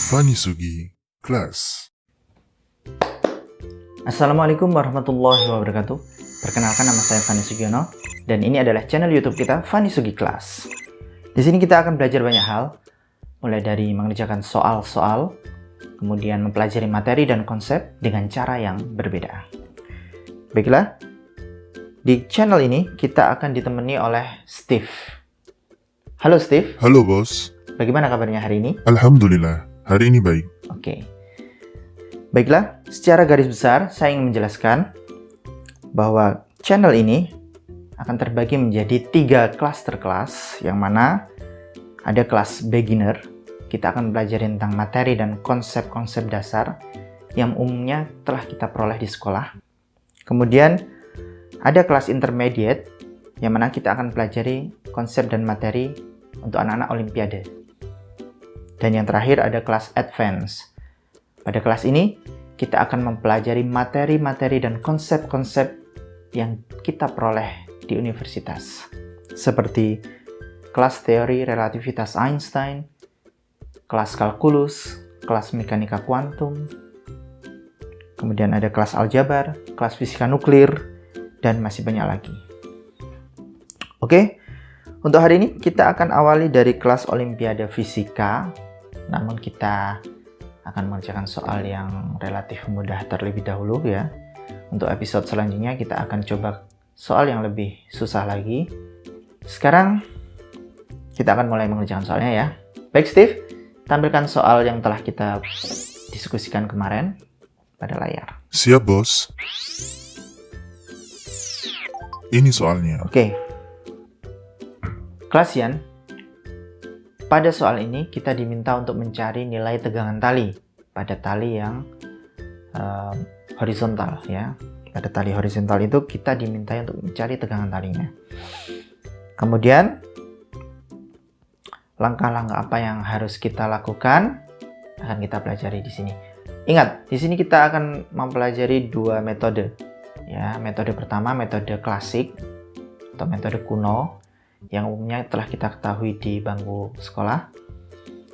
Fanny Sugi, Class. Assalamualaikum warahmatullahi wabarakatuh. Perkenalkan, nama saya Fanny Sugiono dan ini adalah channel YouTube kita Fanny Sugi Class. Di sini kita akan belajar banyak hal, mulai dari mengerjakan soal-soal, kemudian mempelajari materi dan konsep dengan cara yang berbeda. Baiklah, di channel ini kita akan ditemani oleh Steve. Halo Steve. Halo bos. Bagaimana kabarnya hari ini? Alhamdulillah, hari ini baik. Oke. Baiklah, secara garis besar saya ingin menjelaskan bahwa channel ini akan terbagi menjadi 3 cluster kelas, yang mana ada kelas beginner. Kita akan belajar tentang materi dan konsep-konsep dasar yang umumnya telah kita peroleh di sekolah. Kemudian ada kelas intermediate, yang mana kita akan pelajari konsep dan materi untuk anak-anak olimpiade. Dan yang terakhir ada kelas advance. Pada kelas ini, kita akan mempelajari materi-materi dan konsep-konsep yang kita peroleh di universitas. Seperti kelas teori relativitas Einstein, kelas kalkulus, kelas mekanika kuantum, kemudian ada kelas aljabar, kelas fisika nuklir, dan masih banyak lagi. Oke, untuk hari ini kita akan awali dari kelas olimpiade fisika. Namun kita akan mengerjakan soal yang relatif mudah terlebih dahulu ya. Untuk episode selanjutnya kita akan coba soal yang lebih susah lagi. Sekarang kita akan mulai mengerjakan soalnya ya. Baik Steve, tampilkan soal yang telah kita diskusikan kemarin pada layar. Siap bos. Ini soalnya. Oke. Klasian, pada soal ini kita diminta untuk mencari nilai tegangan tali pada tali yang horizontal ya. Pada tali horizontal itu kita diminta untuk mencari tegangan talinya. Kemudian langkah-langkah apa yang harus kita lakukan akan kita pelajari di sini. Ingat, di sini kita akan mempelajari 2 metode. Ya, metode pertama metode klasik atau metode kuno yang umumnya telah kita ketahui di bangku sekolah.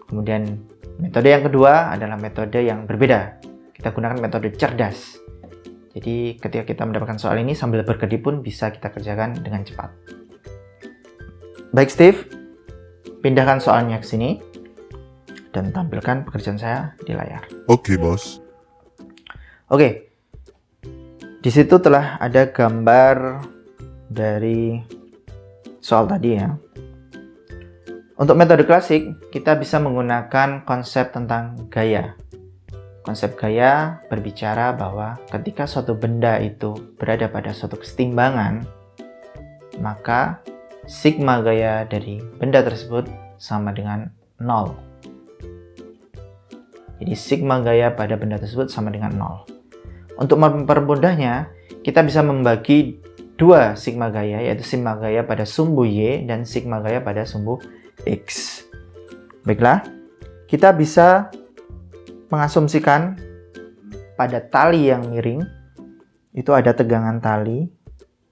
Kemudian metode yang kedua adalah metode yang berbeda. Kita gunakan metode cerdas. Jadi ketika kita mendapatkan soal ini sambil berkedip pun bisa kita kerjakan dengan cepat. Baik Steve, pindahkan soalnya ke sini dan tampilkan pekerjaan saya di layar. Oke bos. Oke. Di situ telah ada gambar dari soal tadi ya. Untuk metode klasik, kita bisa menggunakan konsep tentang gaya. Konsep gaya berbicara bahwa ketika suatu benda itu berada pada suatu kesetimbangan, maka sigma gaya dari benda tersebut sama dengan 0. Jadi sigma gaya pada benda tersebut sama dengan 0. Untuk mempermudahnya, kita bisa membagi 2 sigma gaya, yaitu sigma gaya pada sumbu Y dan sigma gaya pada sumbu X. Baiklah, kita bisa mengasumsikan pada tali yang miring itu ada tegangan tali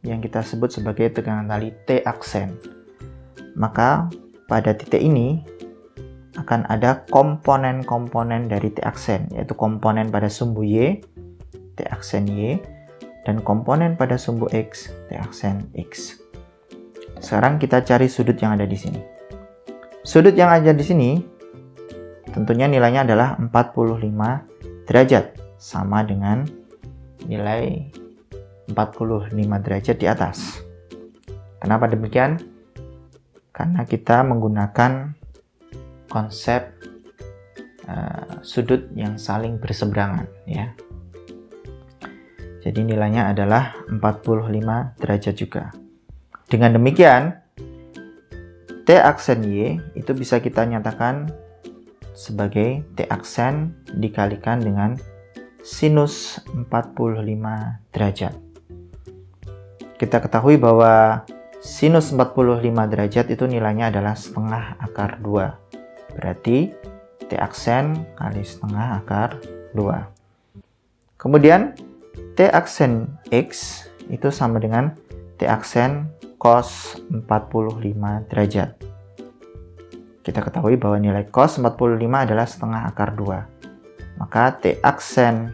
yang kita sebut sebagai tegangan tali T aksen. Maka pada titik ini akan ada komponen-komponen dari T aksen, yaitu komponen pada sumbu Y, T aksen Y, dan komponen pada sumbu X, T aksen X. Sekarang kita cari sudut yang ada di sini. Sudut yang ada di sini tentunya nilainya adalah 45 derajat, sama dengan nilai 45 derajat di atas. Kenapa demikian? Karena kita menggunakan konsep sudut yang saling berseberangan ya. Jadi nilainya adalah 45 derajat juga. Dengan demikian, T aksen Y itu bisa kita nyatakan sebagai T aksen dikalikan dengan sinus 45 derajat. Kita ketahui bahwa sinus 45 derajat itu nilainya adalah setengah akar 2. Berarti T aksen kali setengah akar 2. Kemudian T aksen X itu sama dengan T aksen cos 45 derajat. kita ketahui bahwa nilai cos 45 adalah setengah akar 2. Maka T aksen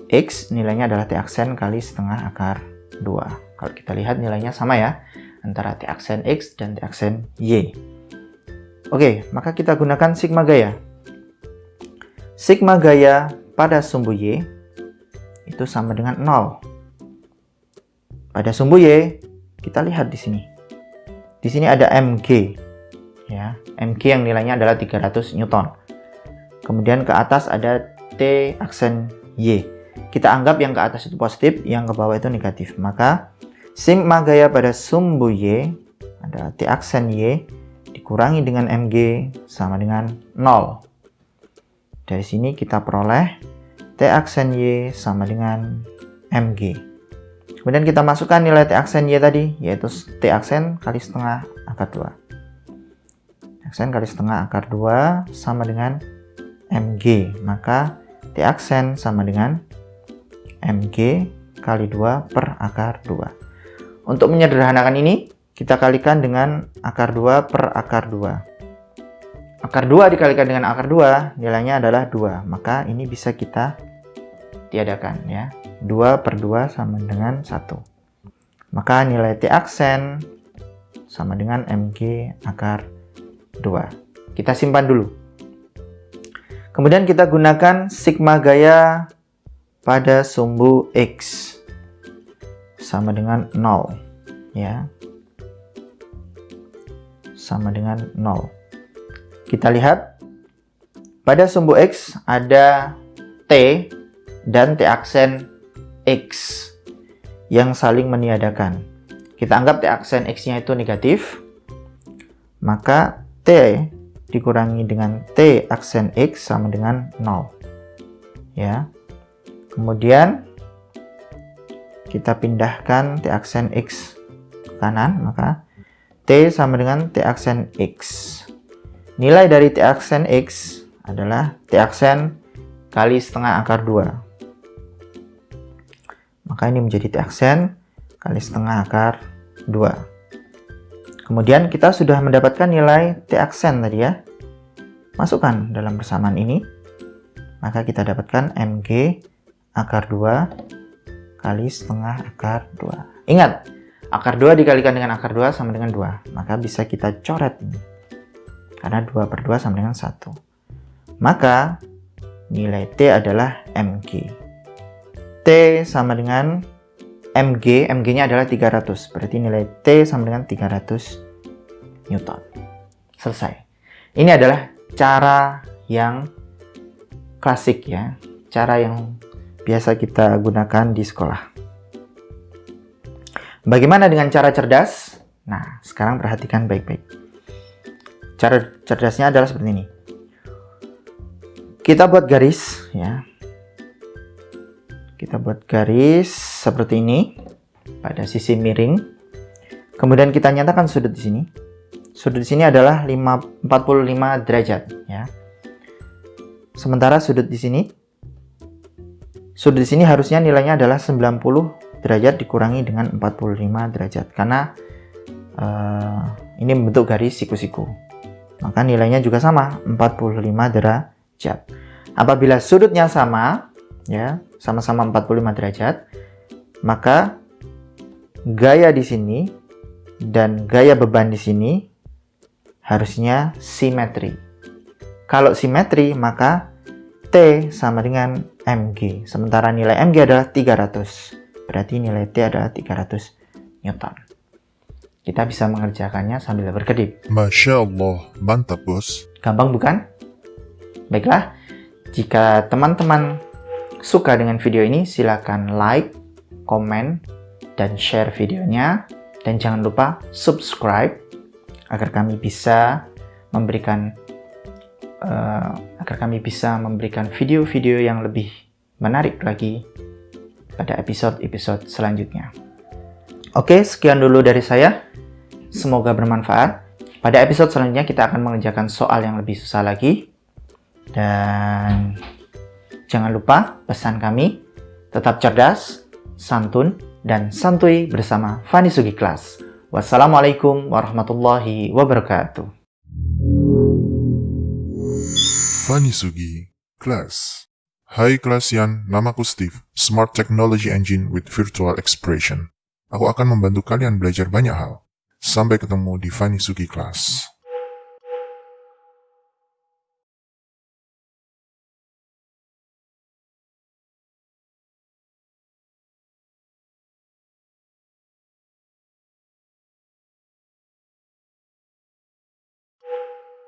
X nilainya adalah T aksen kali setengah akar 2. Kalau kita lihat nilainya sama ya, antara T aksen X dan T aksen Y. Oke, maka kita gunakan sigma gaya. Sigma gaya pada sumbu Y itu sama dengan 0. Pada sumbu Y, kita lihat di sini. Di sini ada mg. Ya, mg yang nilainya adalah 300 Newton. Kemudian ke atas ada T aksen Y. Kita anggap yang ke atas itu positif, yang ke bawah itu negatif. Maka sigma gaya pada sumbu Y adalah T aksen Y dikurangi dengan mg sama dengan 0. Dari sini kita peroleh T aksen Y sama dengan mg. Kemudian kita masukkan nilai T aksen Y tadi, yaitu T aksen kali setengah akar 2. T aksen kali setengah akar 2 sama dengan mg. Maka T aksen sama dengan mg kali 2 per akar 2. Untuk menyederhanakan ini, kita kalikan dengan akar 2 per akar 2. Akar 2 dikalikan dengan akar 2, nilainya adalah 2. Maka ini bisa kita tiadakan ya. 2 per 2 sama dengan 1. Maka nilai T aksen sama dengan mg akar 2. Kita simpan dulu. Kemudian kita gunakan sigma gaya pada sumbu X sama dengan 0 ya. Sama dengan 0. Kita lihat pada sumbu X ada T dan T aksen X yang saling meniadakan. Kita anggap T aksen X-nya itu negatif. Maka T dikurangi dengan T aksen X sama dengan 0. Ya. Kemudian kita pindahkan T aksen X ke kanan, maka T sama dengan T aksen X. Nilai dari T aksen X adalah T aksen kali setengah akar 2. Maka ini menjadi T aksen kali setengah akar 2. Kemudian kita sudah mendapatkan nilai T aksen tadi ya. Masukkan dalam persamaan ini. Maka kita dapatkan mg akar 2 kali setengah akar 2. Ingat, akar 2 dikalikan dengan akar 2 sama dengan 2. Maka bisa kita coret ini. Karena 2 per 2 sama dengan 1. Maka nilai T adalah mg. T sama dengan mg. mg-nya adalah 300. Berarti nilai T sama dengan 300 Newton. Selesai. Ini adalah cara yang klasik ya. Cara yang biasa kita gunakan di sekolah. Bagaimana dengan cara cerdas? Nah, sekarang perhatikan baik-baik. Cara cerdasnya adalah seperti ini. Kita buat garis ya. Kita buat garis seperti ini pada sisi miring. Kemudian kita nyatakan sudut di sini. Sudut di sini adalah 45 derajat ya. Sementara sudut di sini harusnya nilainya adalah 90 derajat dikurangi dengan 45 derajat karena ini membentuk garis siku-siku. Maka nilainya juga sama, 45 derajat. Apabila sudutnya sama, ya, sama-sama 45 derajat, maka gaya di sini dan gaya beban di sini harusnya simetri. Kalau simetri, maka T sama dengan mg. Sementara nilai mg adalah 300. Berarti nilai T adalah 300 Newton. Kita bisa mengerjakannya sambil berkedip. Masya Allah, mantap bos. Gampang bukan? Baiklah, jika teman-teman suka dengan video ini, silakan like, komen, dan share videonya. Dan jangan lupa subscribe agar kami bisa memberikan video-video yang lebih menarik lagi pada episode-episode selanjutnya. Oke, sekian dulu dari saya. Semoga bermanfaat. Pada episode selanjutnya kita akan mengerjakan soal yang lebih susah lagi. Dan jangan lupa pesan kami, tetap cerdas, santun, dan santuy bersama Fani Sugiklas. Wassalamualaikum warahmatullahi wabarakatuh. Fanny Sugi, Class. Hai Klasian, namaku Steve, Smart Technology Engine with Virtual Expression. Aku akan membantu kalian belajar banyak hal. Sampai ketemu di Fanny Sugi Class.